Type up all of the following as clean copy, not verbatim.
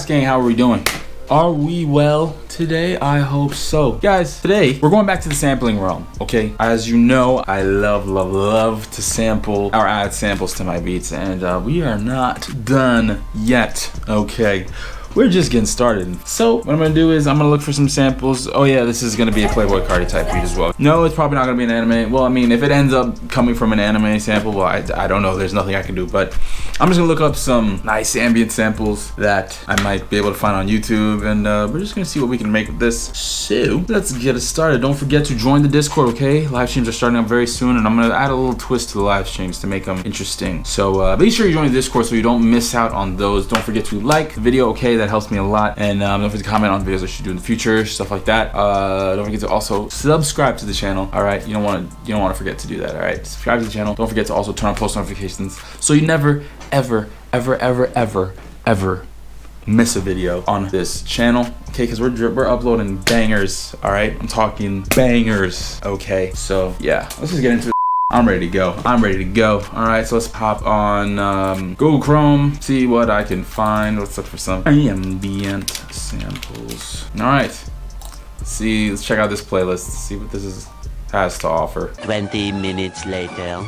gang, how are we doing? Are we well today? I hope so. Guys, today we're going back to the sampling realm, okay? As you know, I love to sample or add samples to my beats, and we are not done yet, okay? We're just getting started. So what I'm gonna do is I'm gonna look for some samples. Oh yeah, this is gonna be a Playboi Carti type beat as well. No, it's probably not gonna be an anime. Well, I mean, if it ends up coming from an anime sample, well, I don't know. There's nothing I can do, but I'm just gonna look up some nice ambient samples that I might be able to find on YouTube, and we're just gonna see what we can make with this. So let's get it started. Don't forget to join the Discord, okay? Live streams are starting up very soon, and I'm gonna add a little twist to the live streams to make them interesting. So be sure you join the Discord so you don't miss out on those. Don't forget to like the video, okay? That helps me a lot, and don't forget to comment on videos I should do in the future, stuff like that. Don't forget to also subscribe to the channel. All right, you don't want to forget to do that. All right, subscribe to the channel. Don't forget to also turn on post notifications so you never ever miss a video on this channel, okay? Because we're uploading bangers. All right, I'm talking bangers, okay? So yeah, let's just get into it. I'm ready to go. All right, so let's pop on Google Chrome, see what I can find. Let's look for some ambient samples. All right, let's check out this playlist, see what this has to offer. 20 minutes later.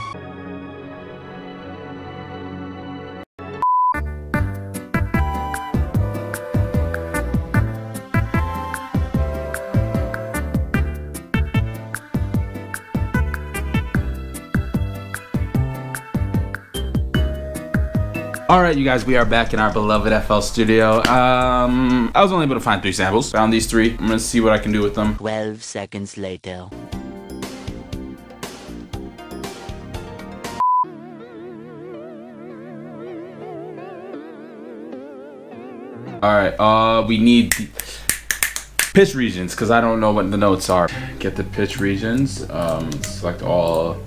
All right, you guys, we are back in our beloved FL studio. I was only able to find 3 samples. Found these 3. I'm gonna see what I can do with them. 12 seconds later. All right, we need pitch regions because I don't know what the notes are. Get the pitch regions. Select all.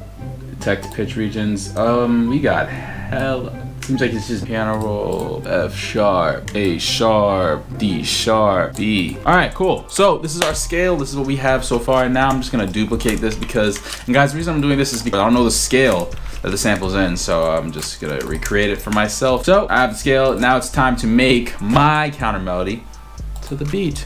Detect pitch regions. We got hell. Seems like it's just piano roll, F sharp, A sharp, D sharp, B. All right, cool. So this is our scale. This is what we have so far. And now I'm just gonna duplicate this because, and guys, the reason I'm doing this is because I don't know the scale that the sample's in. So I'm just gonna recreate it for myself. So I have the scale. Now it's time to make my counter melody to the beat.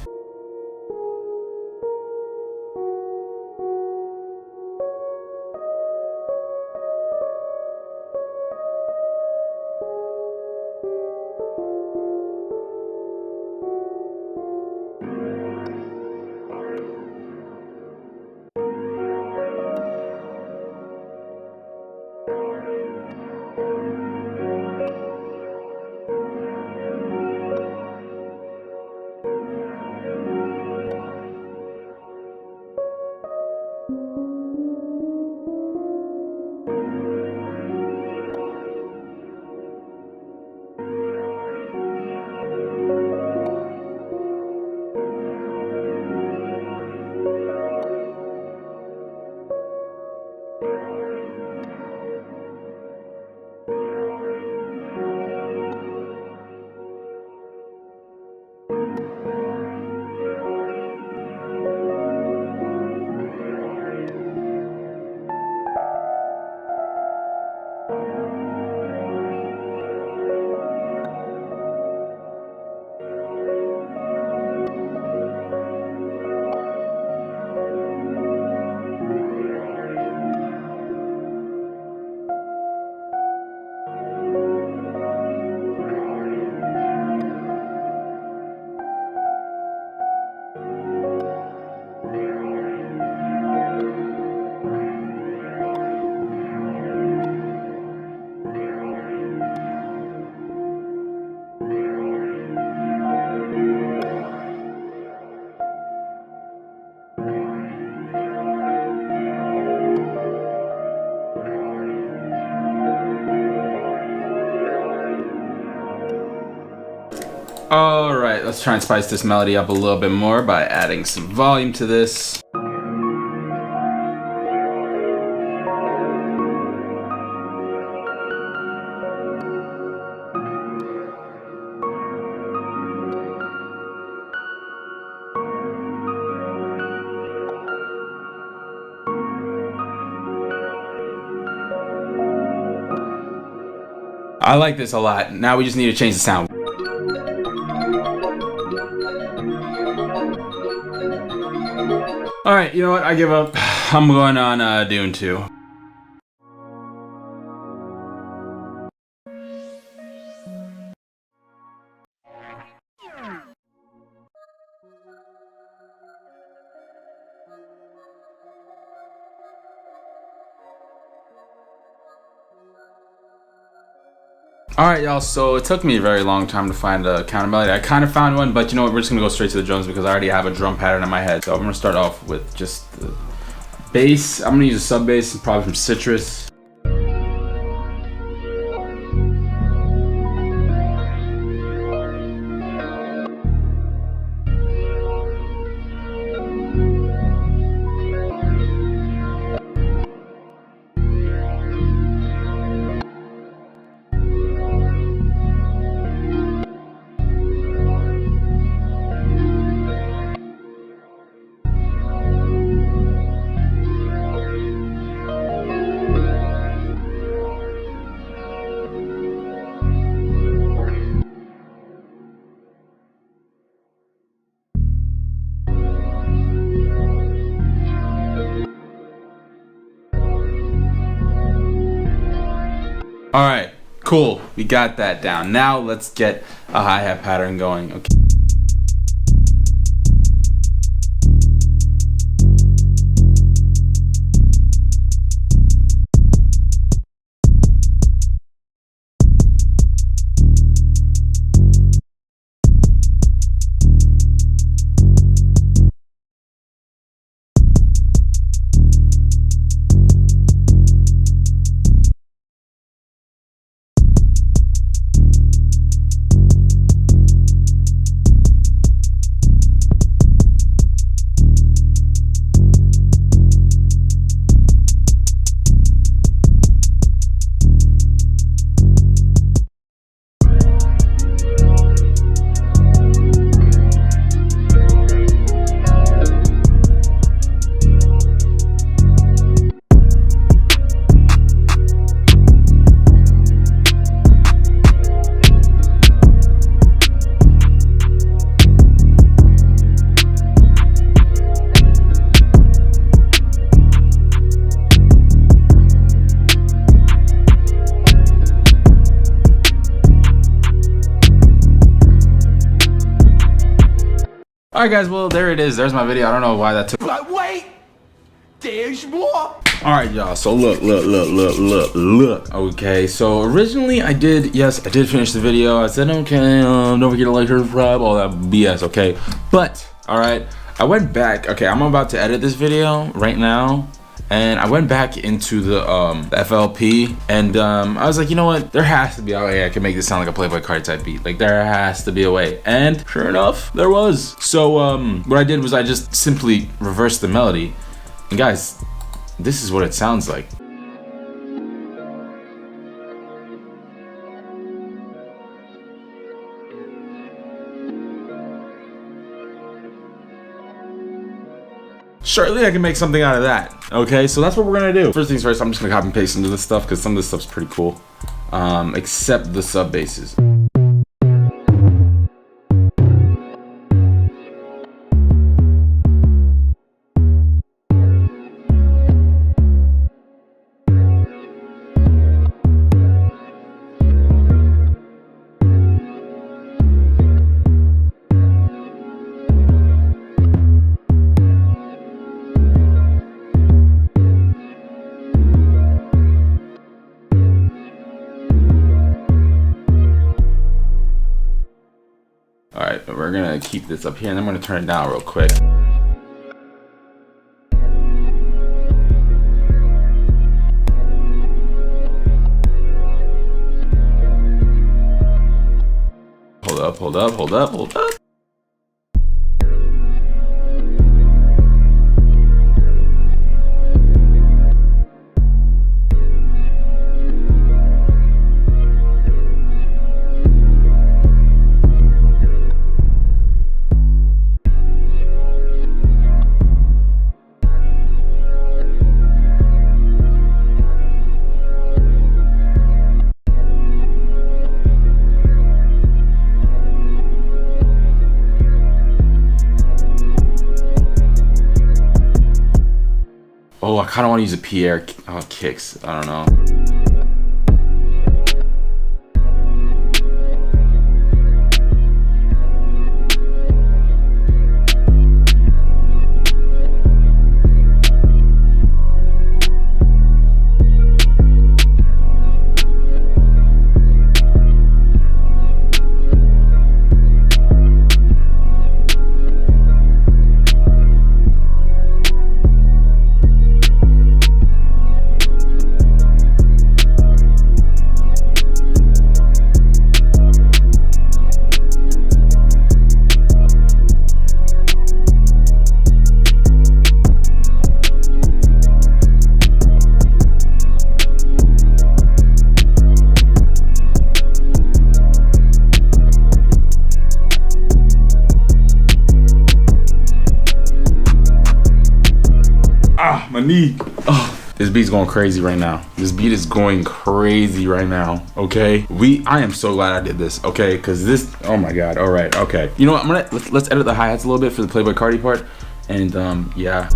All right, let's try and spice this melody up a little bit more by adding some volume to this. I like this a lot. Now we just need to change the sound. Alright, you know what? I give up. I'm going on Dune 2. Alright, y'all, so it took me a very long time to find a counter melody. I kind of found one, but you know what? We're just going to go straight to the drums because I already have a drum pattern in my head. So I'm going to start off with just the bass. I'm going to use a sub bass, probably from Citrus. Alright, cool. We got that down. Now let's get a hi-hat pattern going. Okay. Alright guys, well there it is. There's my video. I don't know why that took. But wait, there's more. Alright y'all, so look. Okay, so originally I did finish the video. I said, okay, don't forget to like, share, subscribe, all that BS, okay? But, alright, I went back. Okay, I'm about to edit this video right now. And I went back into the FLP, and I was like, you know what? There has to be a way I can make this sound like a Playboi Carti type beat. Like, there has to be a way. And sure enough, there was. So what I did was I just simply reversed the melody. And guys, this is what it sounds like. Surely I can make something out of that. Okay, so that's what we're gonna do. First things first, I'm just gonna copy and paste into this stuff because some of this stuff's pretty cool. Except the sub basses. Alright, we're gonna keep this up here and I'm gonna turn it down real quick. Hold up. Oh, I kind of want to use a Pierre kicks. I don't know. Ah, my knee. Oh, this beat's going crazy right now. This beat is going crazy right now. Okay, I am so glad I did this. Okay, because this. Oh my god. All right. Okay. You know what? Let's edit the hi-hats a little bit for the Playboi Carti part, and yeah.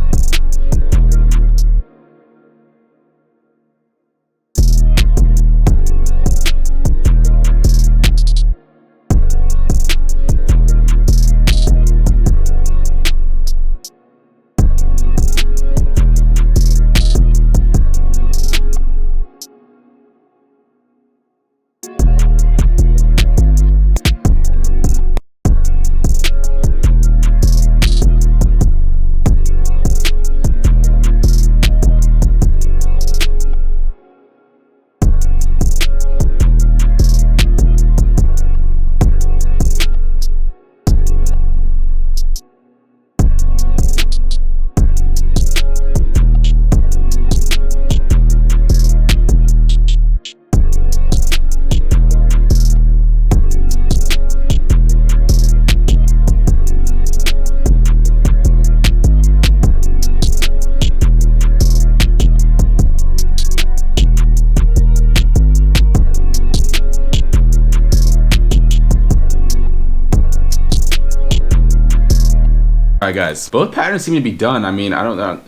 Alright guys, both patterns seem to be done. I mean, I don't know.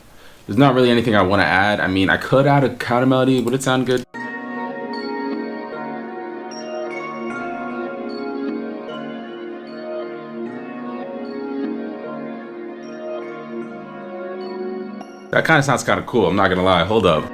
There's not really anything I want to add. I mean, I could add a counter melody. Would it sound good? That kind of sounds kind of cool. I'm not gonna lie. Hold up.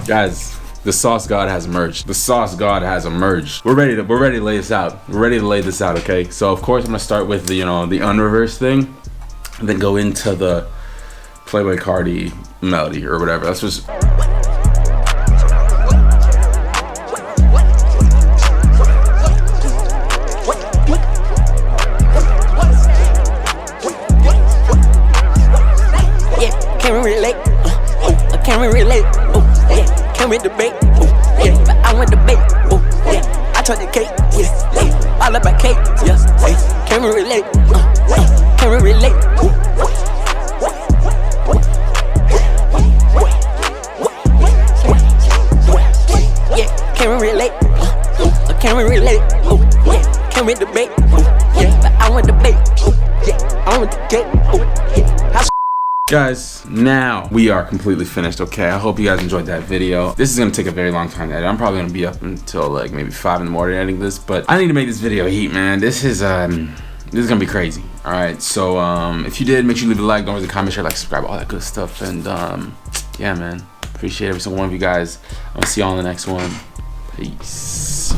Guys, the sauce god has emerged. The sauce god has emerged. We're ready to lay this out. We're ready to lay this out, okay? So of course I'm gonna start with the, you know, the unreversed thing, and then go into the Playboi Carti melody or whatever. That's just. Yeah, can we relate? Can we relate? Yeah, can we debate? Yeah, but I want debate. Yeah, I tried the cake. Yeah, all about cake. Yeah, can we relate? Can we relate? Yeah, can we relate? Can we relate? Yeah, can we debate? Yeah, but I want debate. Yeah, I want the cake. Yeah. Guys, now we are completely finished, okay? I hope you guys enjoyed that video. This is gonna take a very long time to edit. I'm probably gonna be up until like maybe 5 in the morning editing this, but I need to make this video heat, man. This is gonna be crazy. All right, so if you did, make sure you leave a like, don't forget to comment, share, like, subscribe, all that good stuff. And yeah, man, appreciate every single one of you guys. I'll see y'all on the next one. Peace.